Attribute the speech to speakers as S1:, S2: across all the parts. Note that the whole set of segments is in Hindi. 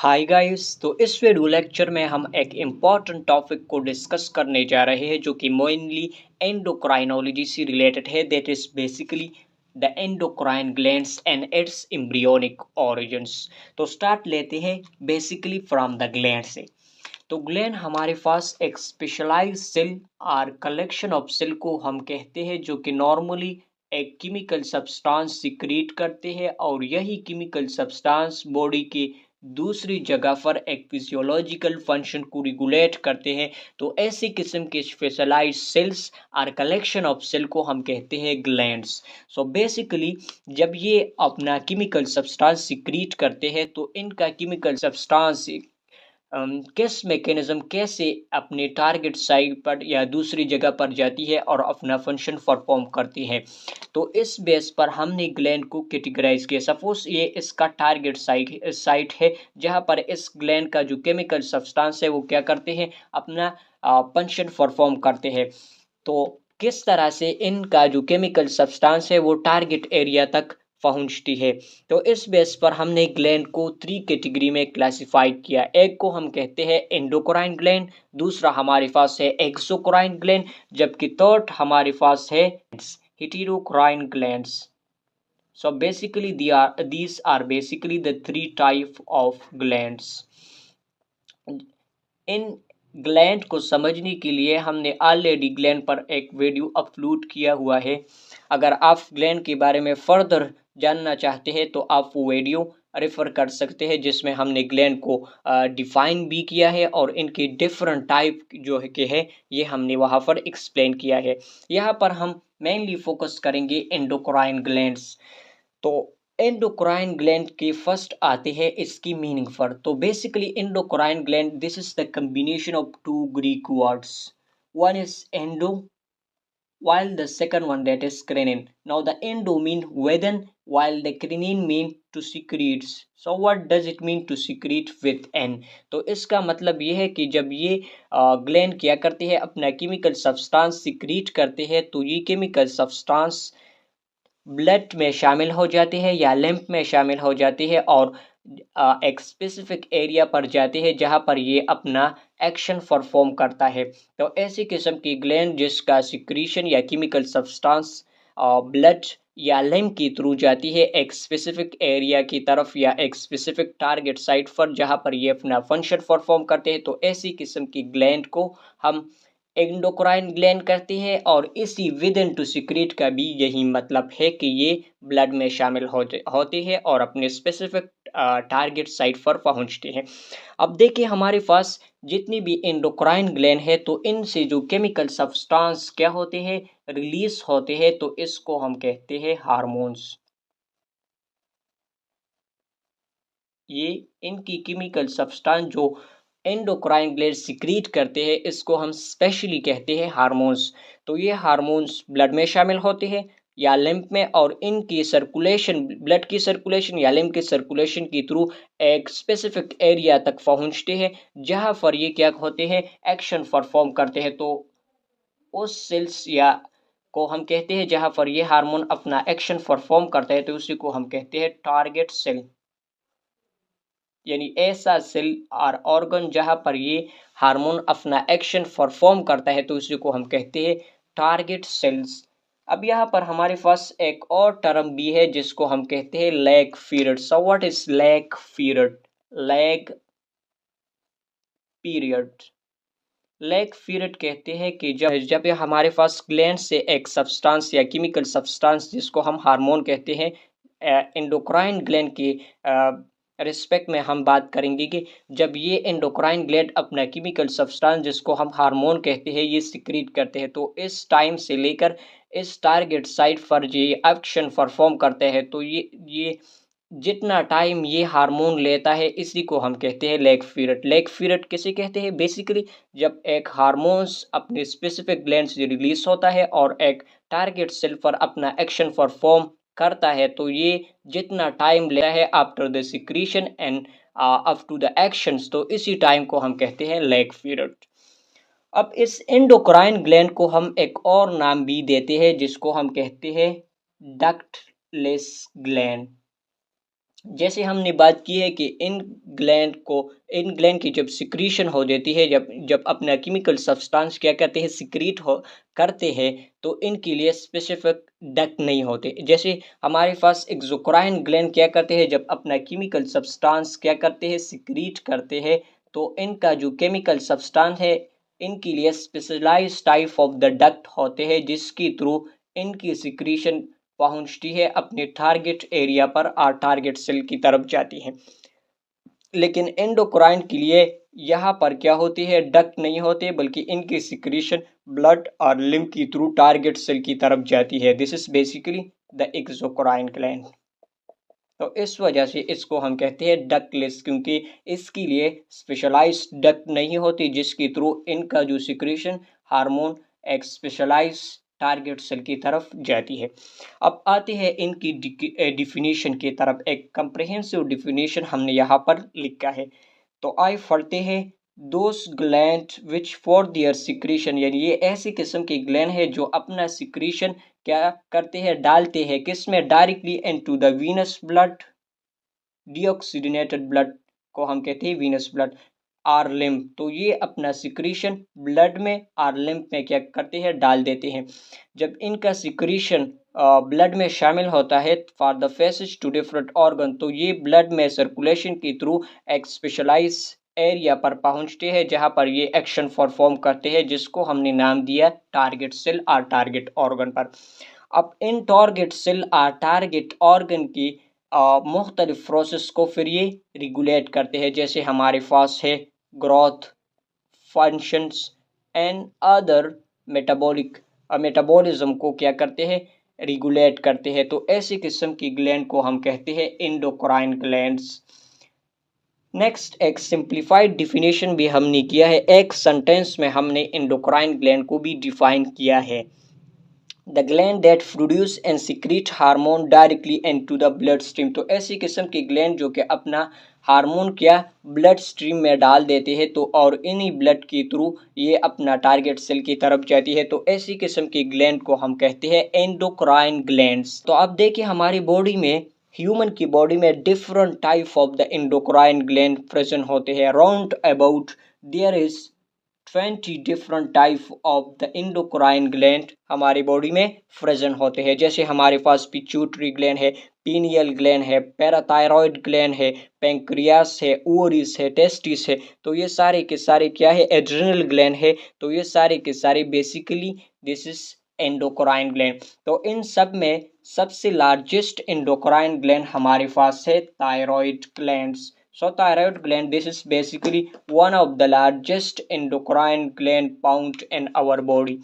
S1: Hi guys. तो इस वीडियो लेक्चर में हम एक इम्पॉर्टेंट टॉपिक को डिस्कस करने जा रहे हैं जो कि मेनली एंडोक्राइनोलॉजी से रिलेटेड है। That is basically the endocrine glands and it's embryonic origins. तो स्टार्ट लेते हैं बेसिकली फ्रॉम द ग्लैंड से। तो ग्लैंड हमारे पास एक स्पेशलाइज सेल और कलेक्शन ऑफ सेल को हम कहते हैं जो कि नॉर्मली एक केमिकल सब्सटेंस सिक्रीट करते हैं और यही केमिकल सब्सटेंस बॉडी के दूसरी जगह पर एक फिजियोलॉजिकल फंक्शन को रेगुलेट करते हैं। तो ऐसी किस्म के स्पेशलाइज सेल्स और कलेक्शन ऑफ सेल को हम कहते हैं ग्लैंड्स। सो बेसिकली जब ये अपना केमिकल सब्सटेंस सिक्रीट करते हैं तो इनका केमिकल सब्सटेंस किस मैकेनिज्म कैसे अपने टारगेट साइट पर या दूसरी जगह पर जाती है और अपना फंक्शन परफॉर्म करती है। तो इस बेस पर हमने ग्लैंड को कैटेगराइज किया। सपोज ये इसका टारगेट साइट है जहां पर इस ग्लैंड का जो केमिकल सब्सटेंस है वो क्या करते हैं, अपना फंक्शन परफॉर्म करते हैं। तो किस तरह से इनका जो केमिकल सब्सटेंस है वो टारगेट एरिया तक पहुंचती है। तो इस बेस पर हमने ग्लैंड को 3 कैटेगरी में क्लासिफाइड किया। एक को हम कहते हैं एंडोक्राइन ग्लैंड, दूसरा हमारे पास है एक्सोक्राइन ग्लैंड, जबकि थर्ड हमारे पास है हेटेरोक्राइन glands. So basically these are basically the 3 type of glands. In gland को समझने के लिए हमने ऑलरेडी ग्लैंड पर एक वीडियो अपलोड किया हुआ है। अगर आप ग्लैंड के बारे में फर्दर जानना चाहते हैं तो आप वो वीडियो रेफर कर सकते हैं जिसमें हमने ग्लैंड को डिफाइन भी किया है और इनके डिफरेंट टाइप जो है के है ये हमने वहाँ पर एक्सप्लेन किया है। यहाँ पर हम मेनली फोकस करेंगे एंडोक्राइन ग्लैंड्स। तो एंडोक्राइन ग्लैंड के फर्स्ट आते हैं इसकी मीनिंग पर। तो basically endocrine gland this is the combination of two Greek words, one is endo while the second one that is crenin. Now the endo mean within while the crenin mean to secretes. So what does it mean to secrete with n? तो इसका मतलब ये है कि जब ये ग्लैंड क्या करते हैं, अपना केमिकल सब्सटेंस सिक्रीट करते हैं तो ये केमिकल सब्सटेंस ब्लड में शामिल हो जाती है या लिम्फ में शामिल हो जाती है और एक स्पेसिफिक एरिया पर जाती है जहां पर ये अपना एक्शन परफॉर्म करता है। तो ऐसी किस्म की ग्लैंड जिसका सिक्रीशन या केमिकल सब्सटेंस ब्लड या लिम्फ के थ्रू जाती है एक स्पेसिफिक एरिया की तरफ या एक स्पेसिफिक टारगेट साइट पर जहां पर ये अपना फंक्शन परफॉर्म करते हैं। तो ऐसी किस्म की ग्लैंड को हम एंडोक्राइन ग्लैंड करती है और इसी विद इन टू सिक्रीट का भी यही मतलब है कि ये ब्लड में शामिल होते हैं और अपने स्पेसिफिक टारगेट साइट पर पहुंचते हैं। अब देखिए हमारे पास जितनी भी एंडोक्राइन ग्लैंड है तो इनसे जो केमिकल सब्सटेंस क्या होते हैं, रिलीज होते हैं। तो इसको हम कहते हैं हार्मोन्स। ये इनकी केमिकल सब्सटेंस जो एंडोक्राइन ग्लैंड सिक्रीट करते हैं इसको हम स्पेशली कहते हैं हार्मोन्स। तो ये हार्मोन्स ब्लड में शामिल होते हैं या लिम्फ में और इनकी सर्कुलेशन, ब्लड की सर्कुलेशन या लिम्फ की सर्कुलेशन के थ्रू एक स्पेसिफिक एरिया तक पहुंचते हैं जहां पर ये क्या होते हैं, एक्शन परफॉर्म करते हैं। तो उस सेल्स या को हम कहते हैं जहां पर ये हार्मोन अपना एक्शन परफॉर्म करते हैं तो उसी को हम कहते हैं टारगेट सेल, यानी ऐसा सेल और ऑर्गन जहां पर ये हार्मोन अपना एक्शन परफॉर्म करता है तो उसी को हम कहते हैं टारगेट सेल्स। अब यहाँ पर हमारे पास एक और टर्म भी है जिसको हम कहते हैं lag period. So what is lag period? Lag period, lag period कहते हैं कि जब ये हमारे पास ग्लैंड से एक सब्सटेंस या केमिकल सब्सटेंस जिसको हम हार्मोन कहते हैं, एंडोक्राइन ग्लैंड के रिस्पेक्ट में हम बात करेंगे कि जब ये एंडोक्राइन ग्लैंड अपना केमिकल सब्सटेंस जिसको हम हार्मोन कहते हैं ये सिक्रीट करते हैं तो इस टाइम से लेकर इस टारगेट साइट पर ये एक्शन परफॉर्म करते हैं तो ये जितना टाइम ये हार्मोन लेता है इसी को हम कहते हैं लैग पीरियड। लैग पीरियड किसे कहते हैं? बेसिकली जब एक हार्मोन्स अपने स्पेसिफिक ग्लैंड से रिलीज होता है और एक टारगेट सेल पर अपना एक्शन परफॉर्म करता है तो ये जितना टाइम लेता है after the secretion and up to the actions तो इसी टाइम को हम कहते हैं लैग पीरियड। अब इस एंडोक्राइन ग्लैंड को हम एक और नाम भी देते हैं जिसको हम कहते हैं डक्टलेस ग्लैंड। जैसे हमने बात की है कि इन इन ग्लैंड की जब सिक्रीशन हो जाती है, जब अपना केमिकल सब्सटेंस क्या कहते हैं सिक्रीट हो करते हैं, तो इनके लिए स्पेसिफिक डक्ट नहीं होते। जैसे हमारे पास एक्सोक्राइन ग्लैंड क्या करते हैं, जब अपना केमिकल सब्सटेंस क्या करते हैं सिक्रीट करते हैं, तो इनका जो केमिकल सब्सटेंस है इनके लिए specialised type of the duct होते हैं, जिसके थ्रू इनकी सिक्रीशन पहुंचती है अपने टारगेट एरिया पर और टारगेट सेल की तरफ जाती है। लेकिन एंडोक्राइन के लिए यहाँ पर क्या होती है, डक्ट नहीं होते, बल्कि इनकी सिक्रीशन ब्लड और लिम्फ की थ्रू टारगेट सेल की तरफ जाती है। This is basically the exocrine gland. तो इस वजह से इसको हम कहते हैं डक्टलेस, क्योंकि इसके लिए स्पेशलाइज्ड डक्ट नहीं होती जिसके थ्रू इनका जो सिक्रीशन हार्मोन एक स्पेशलाइज टारगेट सेल की तरफ जाती है। अब आते हैं इनकी डिफिनीशन की तरफ। एक कंप्रिहेंसिव डिफिनीशन हमने यहाँ पर लिखा है, तो आइए पढ़ते हैं। Those gland which for their secretion, यानी ये ऐसी किस्म की ग्लैंड है जो अपना सिक्रीशन क्या करते हैं, डालते हैं किस में, directly into the venous blood, deoxygenated blood को हम कहते हैं वीनस ब्लड, आर लिम्फ। तो ये अपना सिक्रीशन ब्लड में आर लिम्फ में क्या करते हैं, डाल देते हैं। जब इनका सिक्रीशन ब्लड में शामिल होता है for the passage to different organ, तो ये ब्लड में सर्कुलेशन के थ्रू एक स्पेशलाइज एरिया पर पहुंचते हैं जहां पर ये एक्शन परफॉर्म करते हैं, जिसको हमने नाम दिया टारगेट सेल और टारगेट ऑर्गन पर। अब इन टारगेट सेल और टारगेट ऑर्गन की मुख्तलिफ प्रोसेस को फिर ये रेगुलेट करते हैं, जैसे हमारे पास है growth, functions and other metabolism को क्या करते हैं, रेगुलेट करते हैं। तो ऐसी किस्म की ग्लैंड को हम कहते हैं एंडोक्राइन ग्लैंड्स। नेक्स्ट एक सिंप्लीफाइड डिफिनेशन भी हमने किया है, एक सेंटेंस में हमने एंडोक्राइन ग्लैंड को भी डिफाइन किया है। The gland that produce and secrete hormone directly into the blood stream, तो ऐसी किस्म की ग्लैंड जो कि अपना हार्मोन क्या ब्लड स्ट्रीम में डाल देते हैं, तो और इन्हीं ब्लड के थ्रू ये अपना टारगेट सेल की तरफ जाती है, तो ऐसी किस्म की ग्लैंड को हम कहते हैं एंडोक्राइन ग्लैंड्स। तो अब देखिए हमारी बॉडी में, ह्यूमन की बॉडी में different type of the endocrine gland present होते हैं। Round about their is 20 different type of the endocrine gland हमारी बॉडी में प्रेजेंट होते हैं। जैसे हमारे पास पिट्यूटरी ग्लैंड है, पीनियल ग्लैंड है, पैराथायरॉयड ग्लैंड है, पैंक्रियास है, ओवरीज है, टेस्टिस है। तो ये सारे के सारे क्या है, एड्रिनल ग्लैंड है। तो ये सारे के सारे basically this is endocrine gland. तो इन सब में सबसे लार्जेस्ट एंडोक्राइन ग्लैंड हमारे पास है thyroid glands. So thyroid gland, this is basically one of the largest endocrine gland found in our body.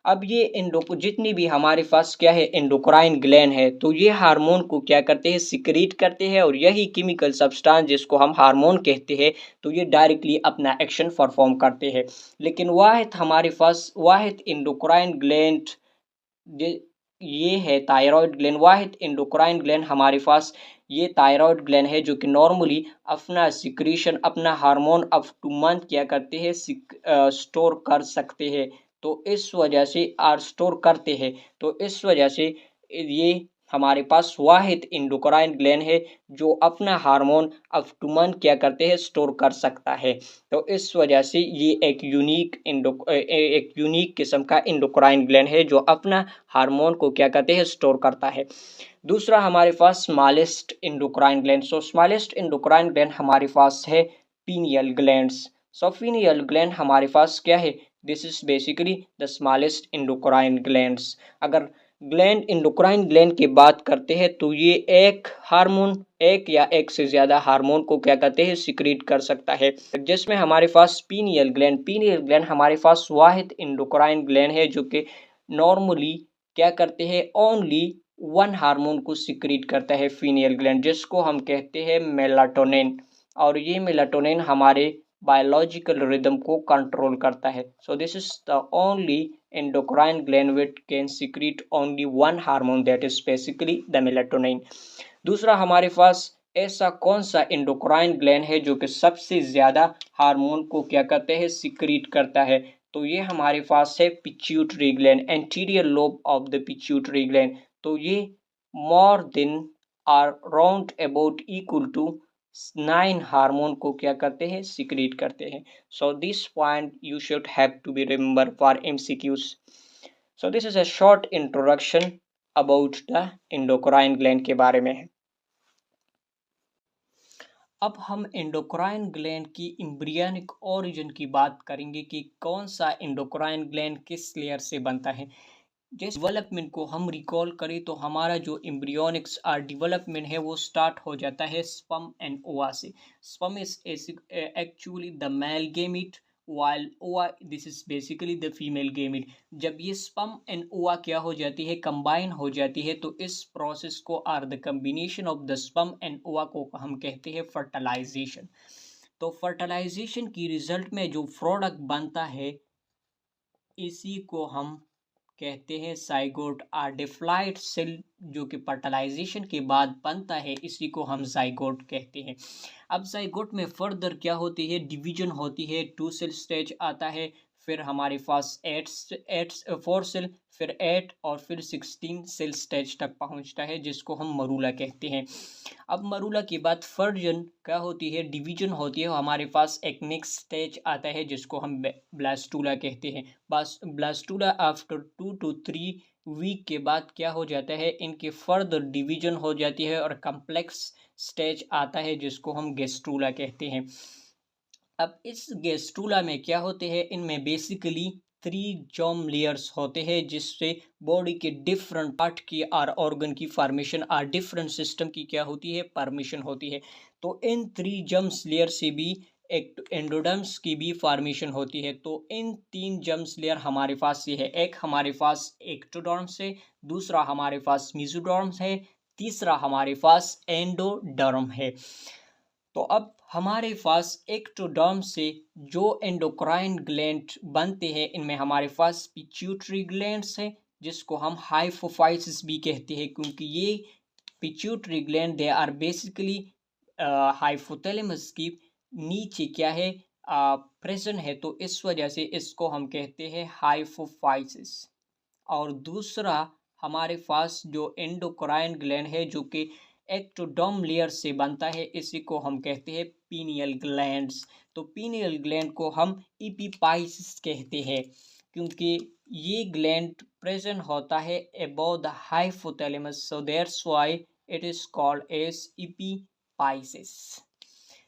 S1: अब ये जितनी भी हमारे पास क्या है एंडोक्राइन ग्लैंड है, तो ये हार्मोन को क्या करते हैं, सिक्रीट करते हैं, और यही केमिकल सब्सटेंस जिसको हम हार्मोन कहते हैं, तो ये डायरेक्टली अपना एक्शन परफॉर्म करते हैं। लेकिन वाहिद हमारे पास वाहिद एंडोक्राइन ग्लैंड ये है थायराइड ग्लैंड। वाहिद एंडोक्राइन ग्लैंड हमारे पास ये थायराइड ग्लैंड है, जो कि नॉर्मली अपना सिक्रीशन, अपना हार्मोन अप टू मंथ क्या करते हैं, स्टोर कर सकते हैं। तो इस वजह से स्टोर करते हैं, तो इस वजह से ये हमारे पास वाहिद एंडोक्राइन ग्लैंड है जो अपना हार्मोन अप टू मंथ क्या करते हैं, स्टोर कर सकता है। तो इस वजह से ये एक यूनिक किस्म का एंडोक्राइन ग्लैंड है जो अपना हार्मोन को क्या करते हैं, स्टोर करता है। दूसरा हमारे पास smallest endocrine gland. So smallest endocrine gland हमारे पास है pineal glands. So pineal gland हमारे पास क्या है, this is basically the smallest endocrine glands. अगर एंडोक्राइन ग्लैंड की बात करते हैं, तो ये एक या एक से ज़्यादा हार्मोन को क्या करते हैं, सिक्रीट कर सकता है। जिसमें हमारे पास पीनियल ग्लैंड हमारे पास वाहिद एंडोक्राइन ग्लैंड है जो कि नॉर्मली क्या करते हैं, ओनली वन हार्मोन को सिक्रीट करता है फीनियल ग्लैंड, जिसको हम कहते हैं मेलाटोनिन। और ये मेलाटोनिन हमारे बायोलॉजिकल रिदम को कंट्रोल करता है। सो this is the only endocrine gland which can secrete only one hormone, that is basically the melatonin. दूसरा हमारे पास ऐसा कौन सा एंडोक्राइन ग्लैंड है जो कि सबसे ज़्यादा हार्मोन को क्या करते हैं, सिक्रीट करता है, तो ये हमारे पास है pituitary gland, anterior lobe of the pituitary gland. तो ये more than are round about equal to 9 hormone को क्या करते हैं, सिक्रीट करते हैं। So this point you should have to be remember for MCQs. So this is a short introduction about the endocrine gland के बारे में है। अब हम एंडोक्राइन ग्लैंड की एम्ब्रियोनिक ओरिजिन की बात करेंगे कि कौन सा एंडोक्राइन ग्लैंड किस लेयर से बनता है। जिस डेवलपमेंट को हम रिकॉल करें तो हमारा जो एम्ब्रियोनिक्स और डेवलपमेंट है वो स्टार्ट हो जाता है स्पर्म एंड ओवा से। Sperm is actually the male gamete while ओवा this is basically the female gamete. जब ये स्पर्म एंड ओवा क्या हो जाती है, कंबाइन हो जाती है, तो इस प्रोसेस को or the combination of the sperm and ova को हम कहते हैं फर्टिलाइजेशन। तो फर्टिलाइजेशन की रिजल्ट में जो प्रोडक्ट बनता है इसी को हम कहते हैं जाइगोट। और डिप्लॉइड सेल जो कि फर्टिलाइजेशन के बाद बनता है इसी को हम जाइगोट कहते हैं। अब जाइगोट में फर्दर क्या होती है, डिवीजन होती है, 2 सेल स्टेज आता है, फिर हमारे पास 4 सेल, फिर 8 और फिर 16 सेल स्टेज तक पहुंचता है जिसको हम मरूला कहते हैं। अब मरूला के बाद फर्जन क्या होती है, डिवीजन होती है, हमारे पास एक नेक्स्ट स्टेज आता है जिसको हम ब्लास्टूला कहते हैं। बस ब्लास्टूला आफ्टर 2 to 3 वीक के बाद क्या हो जाता है, इनके फर्दर डिवीजन हो जाती है और कम्प्लेक्स स्टेज आता है जिसको हम गेस्ट्रूला कहते हैं। अब इस गेस्ट्रूला में क्या होते हैं, इनमें बेसिकली 3 जर्म लेयर्स होते हैं जिससे बॉडी के डिफरेंट पार्ट की और ऑर्गन की फॉर्मेशन और डिफरेंट सिस्टम की क्या होती है, परमिशन होती है। तो इन 3 जर्म्स लेयर से भी एक एंडोडर्म्स की भी फॉर्मेशन होती है। तो इन 3 जर्म्स लेयर हमारे पास ये है, एक हमारे पास एक्टोडर्म्स है, दूसरा हमारे पास मेसोडर्म्स है, तीसरा हमारे पास एंडोडर्म है। तो अब हमारे पास एक्टोडर्म से जो एंडोक्राइन ग्लैंड बनते हैं इनमें हमारे पास पिट्यूटरी ग्लैंड्स है जिसको हम हाइपोफाइसिस भी कहते हैं, क्योंकि ये pituitary gland they are basically hypothalamus की नीचे क्या है, प्रेजेंट है, तो इस वजह से इसको हम कहते हैं हाइपोफाइसिस। और दूसरा हमारे पास जो एंडोक्राइन ग्लैंड है जो कि एक्टोडर्म लेयर से बनता है इसी को हम कहते हैं पीनियल ग्लैंड्स। तो पीनियल ग्लैंड को हम इपीपाइसिस कहते हैं क्योंकि ये ग्लैंड प्रेजेंट होता है above the hypothalamus, so that's why it is called as epiphysis.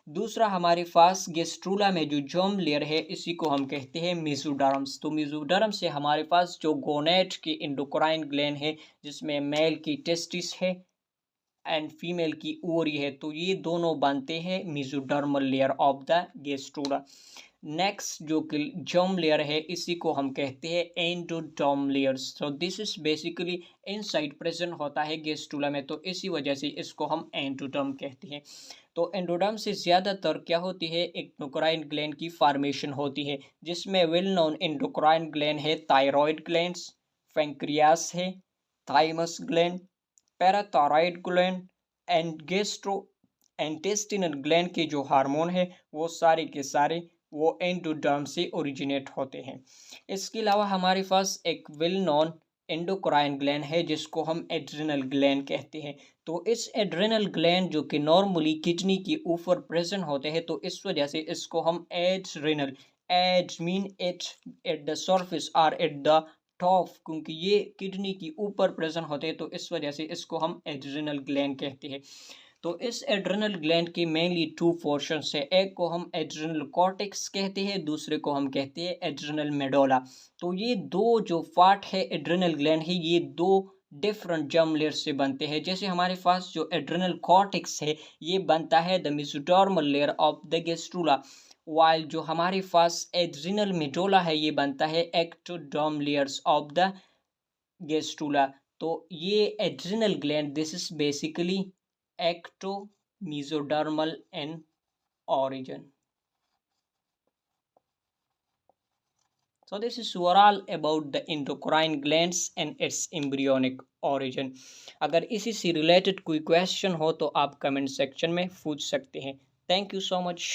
S1: दूसरा हमारे पास गेस्ट्रूला में जो जर्म लेयर है इसी को हम कहते हैं मेसोडर्म्स। तो मेसोडर्म से हमारे पास जो गोनेट के एंडोक्राइन ग्लैंड है जिसमें मेल की टेस्टिस है एंड फीमेल की ओवरी है, तो ये दोनों बनते हैं mesodermal layer of the gastrula. Next जो कि जर्म लेयर है इसी को हम कहते हैं एंडोडर्म लेयर्स। तो this is basically inside present होता है गेस्ट्रूला में, तो इसी वजह से इसको हम एंडोडर्म कहते हैं। तो एंडोडर्म से ज़्यादातर क्या होती है, एंडोक्राइन ग्लैंड की फॉर्मेशन होती है जिसमें वेल नोन एंडोक्राइन ग्लैंड है थायराइड ग्लैंड्स, पैंक्रियास है, thymus gland, parathyroid gland and gastro intestinal gland के जो हार्मोन है वो सारे के सारे वो एंडोडर्म से ओरिजिनेट होते हैं। इसके अलावा हमारे पास एक वेल नोन एंडोक्राइन ग्लैंड है जिसको हम एड्रिनल ग्लैंड कहते हैं। तो इस एड्रिनल ग्लैंड जो कि नॉर्मली किडनी के ऊपर प्रेजेंट होते हैं, तो इस वजह से इसको हम adrenal, ad mean at the surface और एट द टॉप, क्योंकि ये किडनी के ऊपर प्रेजेंट होते हैं तो इस वजह से इसको हम एड्रिनल ग्लैंड कहते हैं। तो इस एड्रिनल ग्लैंड के मेनली 2 पोर्शंस है, एक को हम एड्रिनल कॉर्टेक्स कहते हैं, दूसरे को हम कहते हैं एड्रिनल मेडोला। तो ये दो जो पार्ट है एड्रिनल ग्लैंड है ये दो डिफरेंट जर्म लेयर से बनते हैं। जैसे हमारे पास जो एड्रिनल कॉर्टेक्स है ये बनता है the mesodermal layer of the gastrula, while जो हमारे पास एड्रिनल मेडोला है ये बनता है ectoderm layers of the gastrula. तो ये adrenal gland this is basically ectomesodermal in origin. So this is overall about the endocrine glands and its embryonic origin. अगर इसी से रिलेटेड कोई क्वेश्चन हो तो आप कमेंट सेक्शन में पूछ सकते हैं। Thank you so much.